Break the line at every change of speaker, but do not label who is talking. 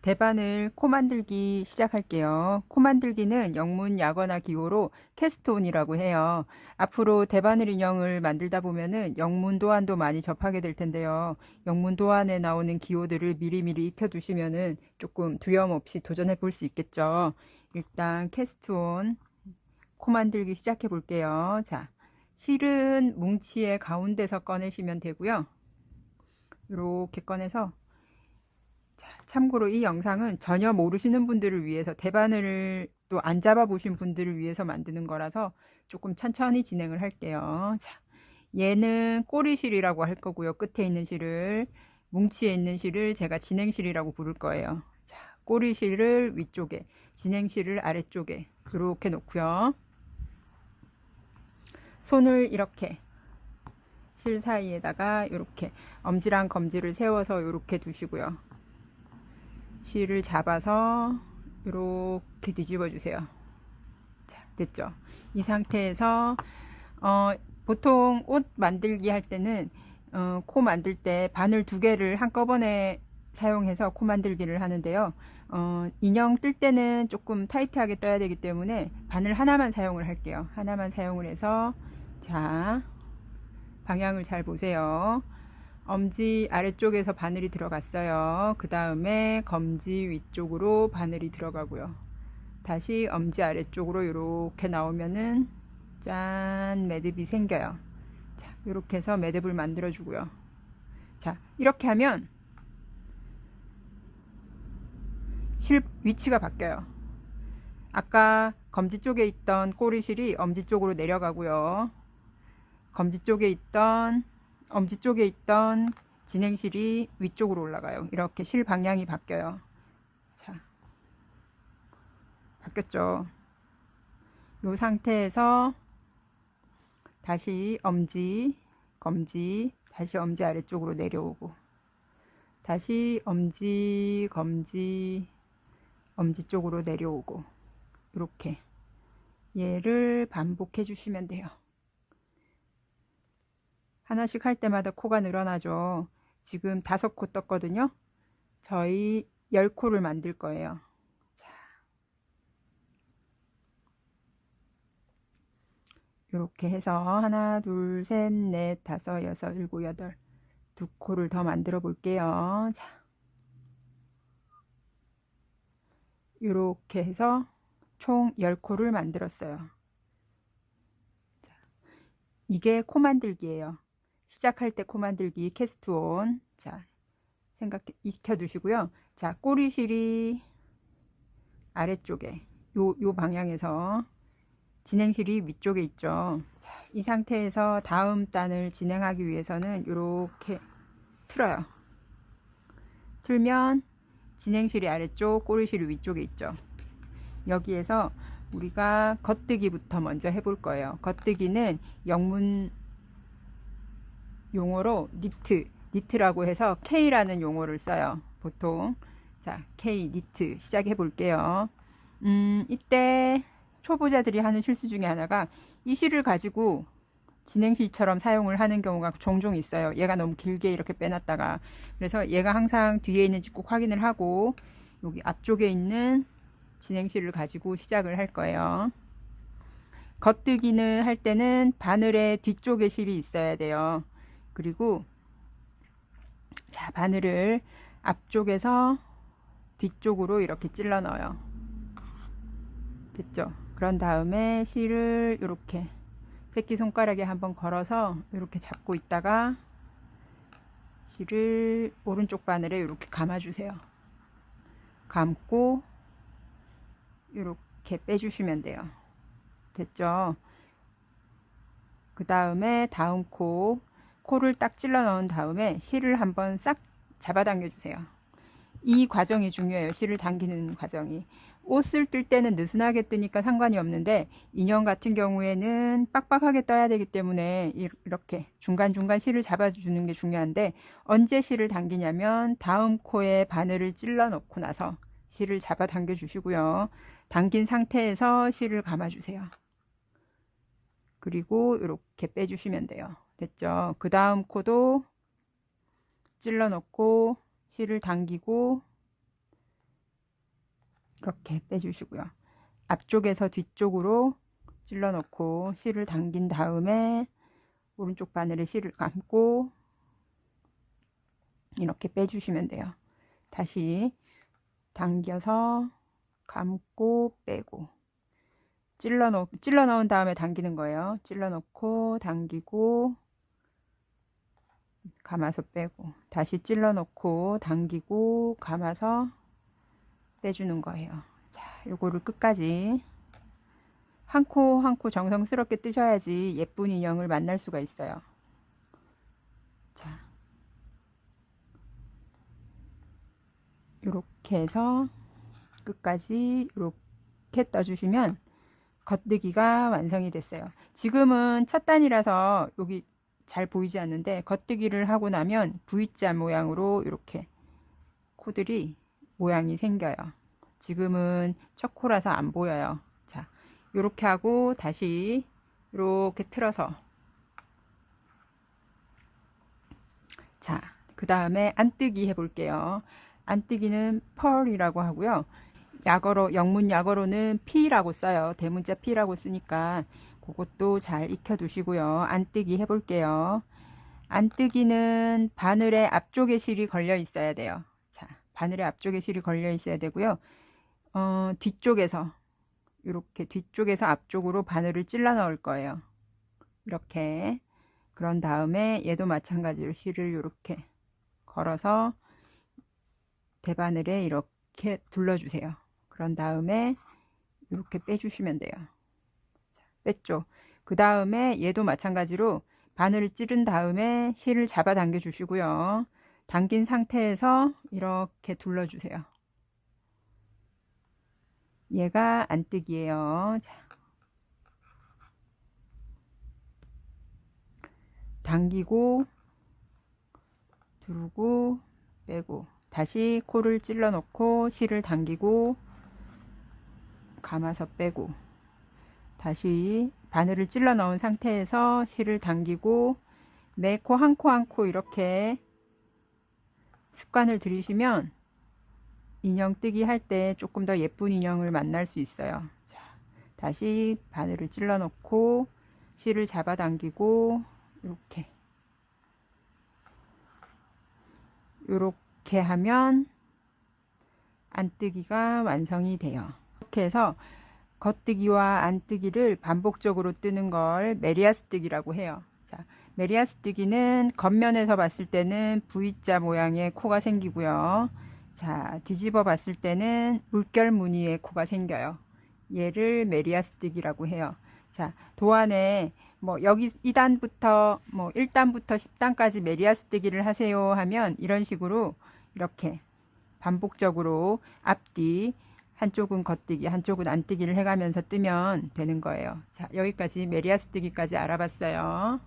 대바늘 코 만들기 시작할게요. 코 만들기는 영문 약어나 기호로 캐스트온이라고 해요. 앞으로 대바늘 인형을 만들다 보면은 영문 도안도 많이 접하게 될 텐데요. 영문 도안에 나오는 기호들을 미리미리 익혀두시면은 조금 두려움 없이 도전해 볼 수 있겠죠. 일단 캐스트온 코 만들기 시작해 볼게요. 자, 실은 뭉치의 가운데서 꺼내시면 되고요. 이렇게 꺼내서 참고로 이 영상은 전혀 모르시는 분들을 위해서 대바늘을 또 안 잡아 보신 분들을 위해서 만드는 거라서 조금 천천히 진행을 할게요. 자, 얘는 꼬리실이라고 할 거고요. 끝에 있는 실을 뭉치에 있는 실을 제가 진행실이라고 부를 거예요. 자, 꼬리실을 위쪽에 진행실을 아래쪽에 이렇게 놓고요. 손을 이렇게 실 사이에다가 이렇게 엄지랑 검지를 세워서 이렇게 두시고요. 실을 잡아서 이렇게 뒤집어 주세요. 자, 됐죠? 이 상태에서 보통 옷 만들기 할 때는 코 만들 때 바늘 2개를 한꺼번에 사용해서 코 만들기를 하는데요. 인형 뜰 때는 조금 타이트하게 떠야 되기 때문에 바늘 하나만 사용을 할게요. 하나만 사용을 해서 자, 방향을 잘 보세요. 엄지 아래쪽에서 바늘이 들어갔어요. 그 다음에 검지 위쪽으로 바늘이 들어가고요. 다시 엄지 아래쪽으로 이렇게 나오면은 짠, 매듭이 생겨요. 자, 이렇게 해서 매듭을 만들어 주고요. 자, 이렇게 하면 실 위치가 바뀌어요. 아까 검지 쪽에 있던 꼬리실이 엄지 쪽으로 내려가고요. 엄지 쪽에 있던 진행실이 위쪽으로 올라가요. 이렇게 실 방향이 바뀌어요. 자, 바뀌었죠. 이 상태에서 다시 엄지, 검지, 다시 엄지 아래쪽으로 내려오고, 다시 엄지, 검지, 엄지 쪽으로 내려오고, 이렇게 얘를 반복해 주시면 돼요. 하나씩 할 때마다 코가 늘어나죠. 지금 5코 떴거든요. 저희 10코를 만들 거예요. 자, 이렇게 해서 하나, 둘, 셋, 넷, 다섯, 여섯, 일곱, 여덟 2코를 더 만들어 볼게요. 자, 이렇게 해서 총 10코를 만들었어요. 자, 이게 코 만들기예요. 시작할 때 코 만들기 캐스트온. 자, 생각 익혀 두시고요. 자, 꼬리실이 아래쪽에 요 방향에서 진행실이 위쪽에 있죠. 자, 이 상태에서 다음 단을 진행하기 위해서는 이렇게 틀어요. 틀면 진행실이 아래쪽, 꼬리실이 위쪽에 있죠. 여기에서 우리가 겉뜨기부터 먼저 해볼 거예요. 겉뜨기는 영문 용어로 니트라고 해서 K라는 용어를 써요. 보통. 자, K, 니트 시작해 볼게요. 이때 초보자들이 하는 실수 중에 하나가 이 실을 가지고 진행실처럼 사용을 하는 경우가 종종 있어요. 얘가 너무 길게 이렇게 빼놨다가. 그래서 얘가 항상 뒤에 있는지 꼭 확인을 하고 여기 앞쪽에 있는 진행실을 가지고 시작을 할 거예요. 겉뜨기는 할 때는 바늘의 뒤쪽에 실이 있어야 돼요. 그리고 자, 바늘을 앞쪽에서 뒤쪽으로 이렇게 찔러 넣어요. 됐죠? 그런 다음에 실을 이렇게 새끼손가락에 한번 걸어서 이렇게 잡고 있다가 실을 오른쪽 바늘에 이렇게 감아주세요. 감고 이렇게 빼주시면 돼요. 됐죠? 그 다음에 다음 코를 딱 찔러 넣은 다음에 실을 한번 싹 잡아당겨 주세요. 이 과정이 중요해요. 실을 당기는 과정이. 옷을 뜰 때는 느슨하게 뜨니까 상관이 없는데 인형 같은 경우에는 빡빡하게 떠야 되기 때문에 이렇게 중간중간 실을 잡아주는 게 중요한데 언제 실을 당기냐면 다음 코에 바늘을 찔러 넣고 나서 실을 잡아 당겨 주시고요. 당긴 상태에서 실을 감아 주세요. 그리고 이렇게 빼주시면 돼요. 됐죠? 그 다음 코도 찔러 넣고 실을 당기고 이렇게 빼주시고요. 앞쪽에서 뒤쪽으로 찔러 넣고 실을 당긴 다음에 오른쪽 바늘에 실을 감고 이렇게 빼주시면 돼요. 다시 당겨서 감고 빼고 찔러 넣은 다음에 당기는 거예요. 찔러 넣고 당기고 감아서 빼고 다시 찔러 넣고 당기고 감아서 빼주는 거예요. 자, 요거를 끝까지 한 코 한 코 정성스럽게 뜨셔야지 예쁜 인형을 만날 수가 있어요. 자, 요렇게 해서 끝까지 이렇게 떠주시면 겉뜨기가 완성이 됐어요. 지금은 첫 단이라서 여기 잘 보이지 않는데 겉뜨기를 하고 나면 V자 모양으로 이렇게 코들이 모양이 생겨요. 지금은 첫 코라서 안 보여요. 자, 이렇게 하고 다시 이렇게 틀어서 자, 그 다음에 안뜨기 해볼게요. 안뜨기는 펄이라고 하고요. 약어로 영문 약어로는 P라고 써요. 대문자 P라고 쓰니까 그것도 잘 익혀 두시고요. 안뜨기 해볼게요. 안뜨기는 바늘의 앞쪽에 실이 걸려 있어야 돼요. 자, 바늘의 앞쪽에 실이 걸려 있어야 되고요. 뒤쪽에서 이렇게 뒤쪽에서 앞쪽으로 바늘을 찔러 넣을 거예요. 이렇게. 그런 다음에 얘도 마찬가지로 실을 이렇게 걸어서 대바늘에 이렇게 둘러주세요. 그런 다음에 이렇게 빼주시면 돼요. 뺐죠. 그 다음에 얘도 마찬가지로 바늘을 찌른 다음에 실을 잡아 당겨 주시고요. 당긴 상태에서 이렇게 둘러주세요. 얘가 안뜨기예요. 자, 당기고 두르고 빼고 다시 코를 찔러 넣고 실을 당기고 감아서 빼고 다시 바늘을 찔러 넣은 상태에서 실을 당기고 매 코 한 코 한 코 이렇게 습관을 들이시면 인형 뜨기 할 때 조금 더 예쁜 인형을 만날 수 있어요. 자, 다시 바늘을 찔러 넣고 실을 잡아 당기고 이렇게 하면 안뜨기가 완성이 돼요. 이렇게 해서 겉뜨기와 안뜨기를 반복적으로 뜨는 걸 메리아스 뜨기라고 해요. 자, 메리아스 뜨기는 겉면에서 봤을 때는 V자 모양의 코가 생기고요. 자, 뒤집어 봤을 때는 물결 무늬의 코가 생겨요. 얘를 메리아스 뜨기라고 해요. 자, 도안에 뭐 여기 2단부터 뭐 1단부터 10단까지 메리아스 뜨기를 하세요 하면 이런 식으로 이렇게 반복적으로 앞뒤 한쪽은 겉뜨기 한쪽은 안뜨기를 해가면서 뜨면 되는 거예요. 자, 여기까지 메리아스 뜨기까지 알아봤어요.